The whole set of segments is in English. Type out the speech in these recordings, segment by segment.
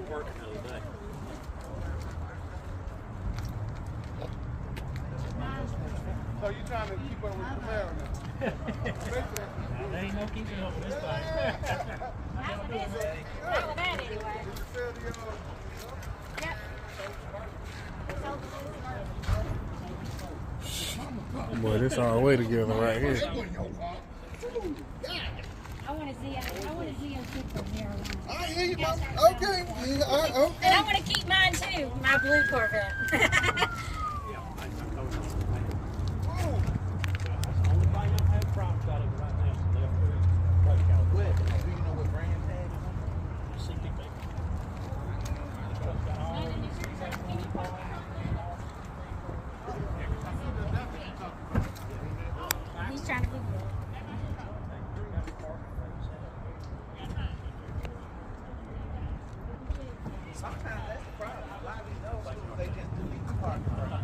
working the other day. So you trying to keep up with Camaro now? There ain't no keeping up with this thing. Not with that anyway. Did you sell the Yep. Boy, this all way together right here. I want to see him keep the marijuana. I hear you, Mom. Okay. Yeah, okay. And I want to keep mine too, my blue Corvette. He's trying to be good. Sometimes that's the problem. A lot of these old schools, they just delete the parking lot.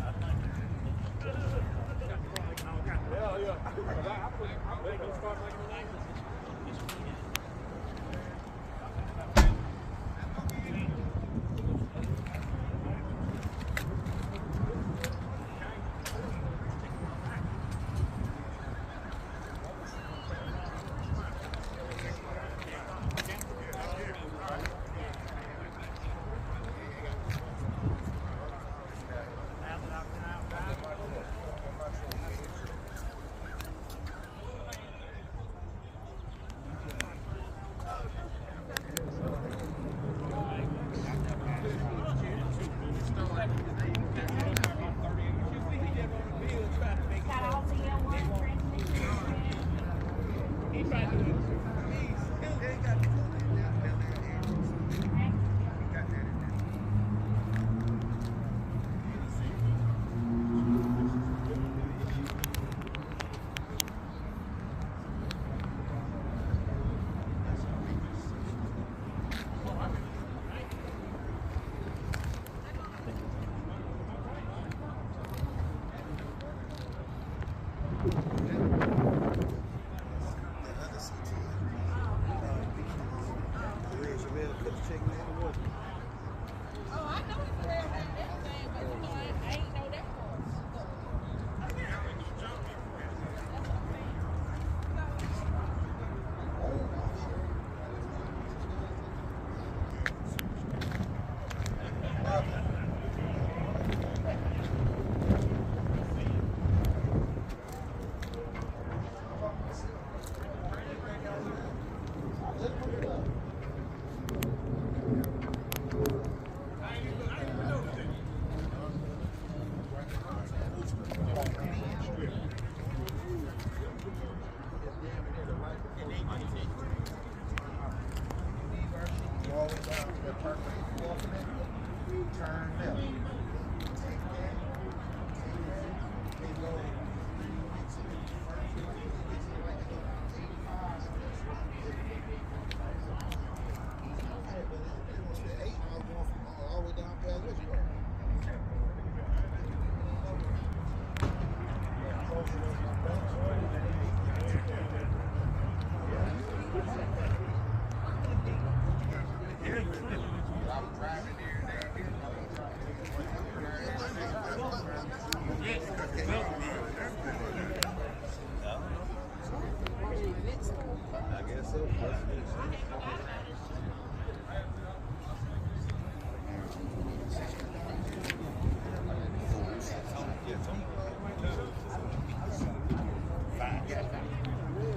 Got all the one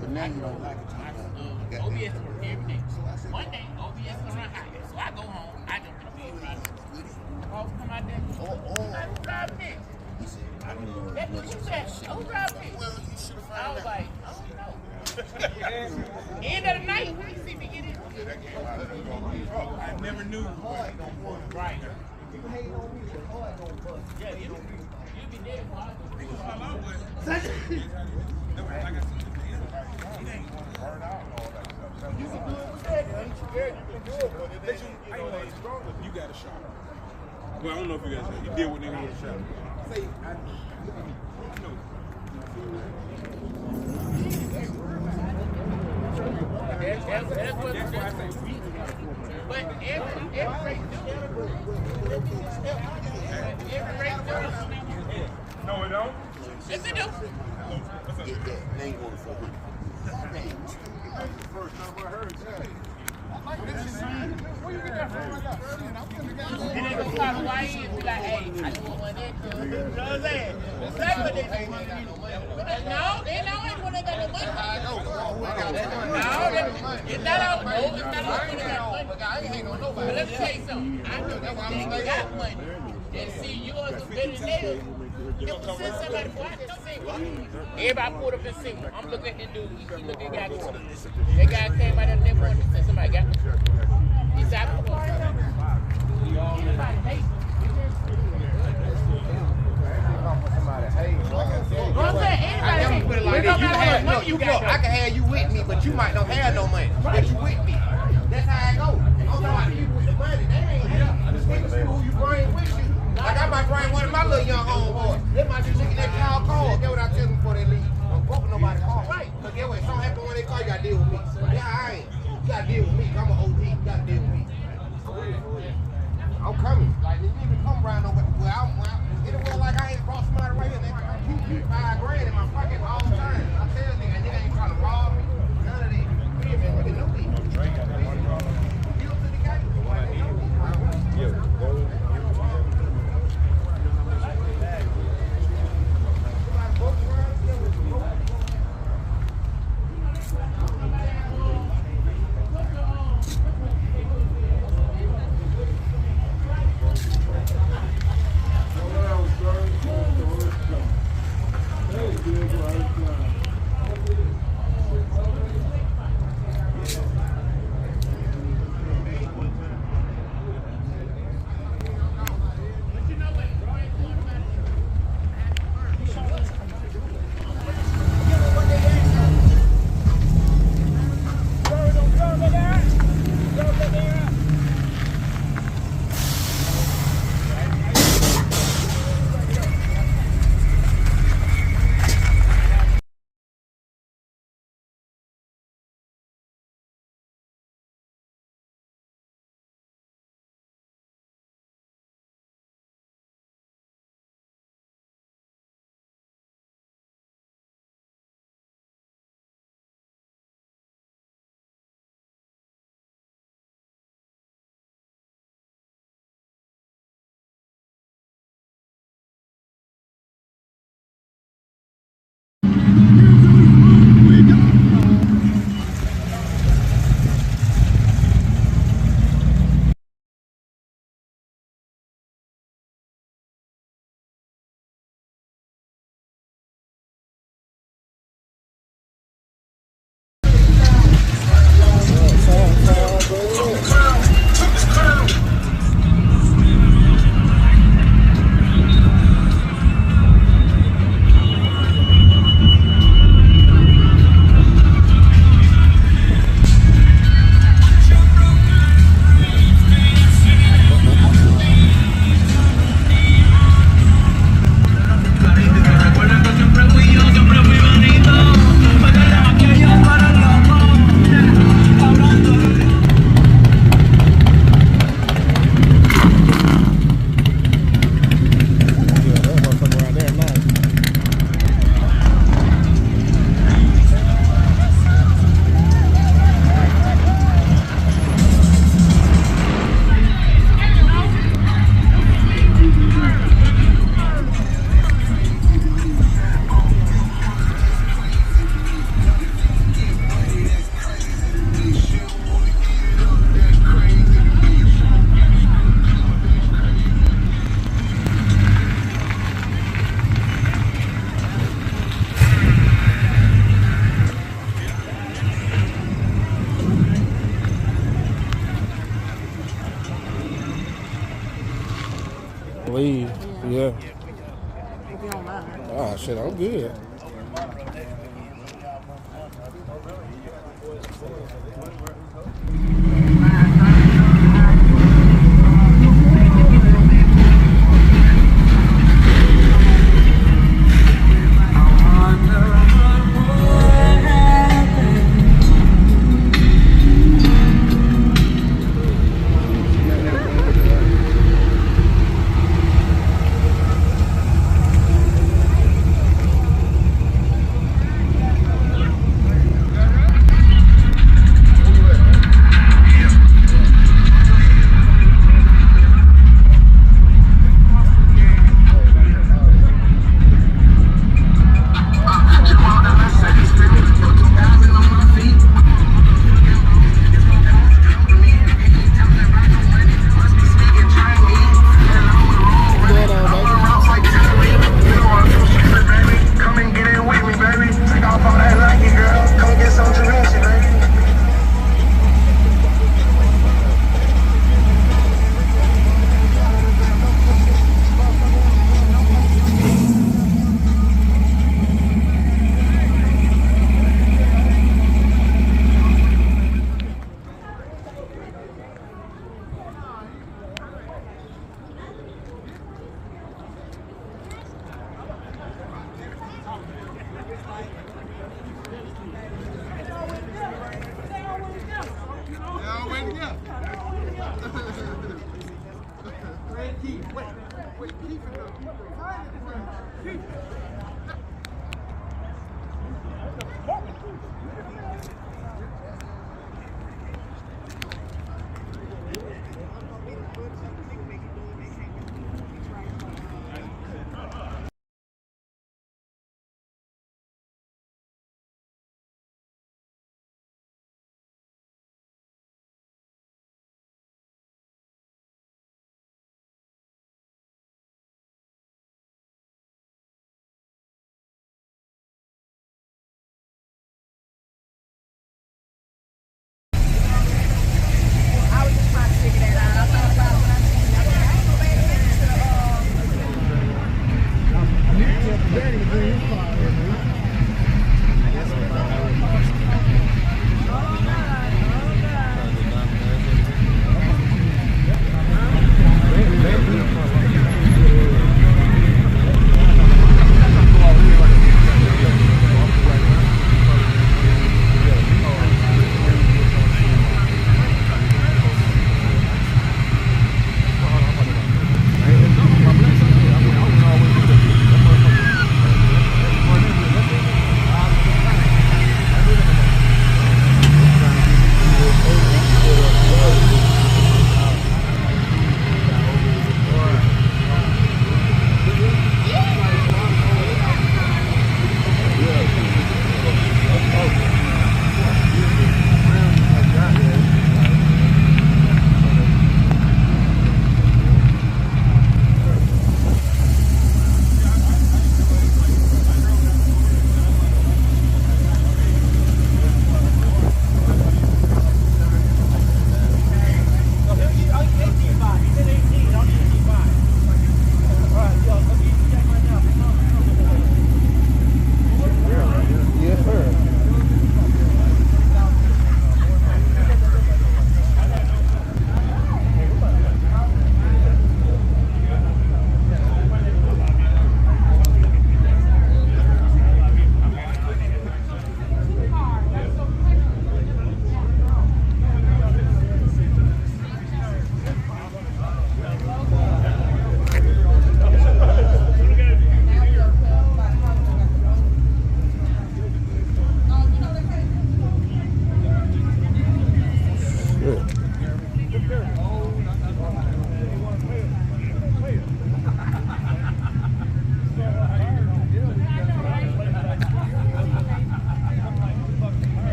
But now you don't like it. OBS work every day. One day, OBS gonna run hot. So I go home, I jump in the bed, right? Calls come out there. I was driving it. That's what you said. I was driving it. Well, you should have I found was out. like, I don't know. End of the night, you see me get in. I never knew. Right. Yeah, you'll be dead. You can do it with that. You can do it, but it ain't, You got a shot. Well, I don't know if you guys know. You did what nigga with a shot. Say, I know. That's what I say. But every race No, it don't. yes, it do. They ain't going for it. First time I heard that. And they gonna call Hawaii and be like, hey, I just want one there, cuz. You know what I'm saying? That's what they do. No, they know it when they got the money. No, it's not all when they got money. But let me tell you something. I know that when they got money, and see yours was better than theirs. If we send somebody for I don't say what. Everybody pulled up and sing. I'm looking at the dude. He look at guy going. That guy came out of the morning and said somebody got me. He said, I'm going to anybody hate. I can have you with me, but you might not have no money. But you with me. That's how I go. I'm talking about you with the money. They ain't here. Niggas see who you bring with you. Like I might bring one of my little young homeboys. They might be looking at y'all call. Get what I tell them before they leave. Don't broke nobody call. Right. But get what? Something happen when they call, you gotta deal with me. Yeah, I ain't. You gotta deal with me. I'm an OG. You gotta deal with me. I'm coming. Like, you need to come around over. Well, like I ain't brought somebody right here. They keep $5 grand in my pocket all the time. I tell a nigga ain't trying to rob me. None of that. We ain't been looking no deal. Deal to the game. Leave. Yeah. If you don't mind. Ah, shit, I'm good.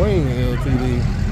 Queen LTD.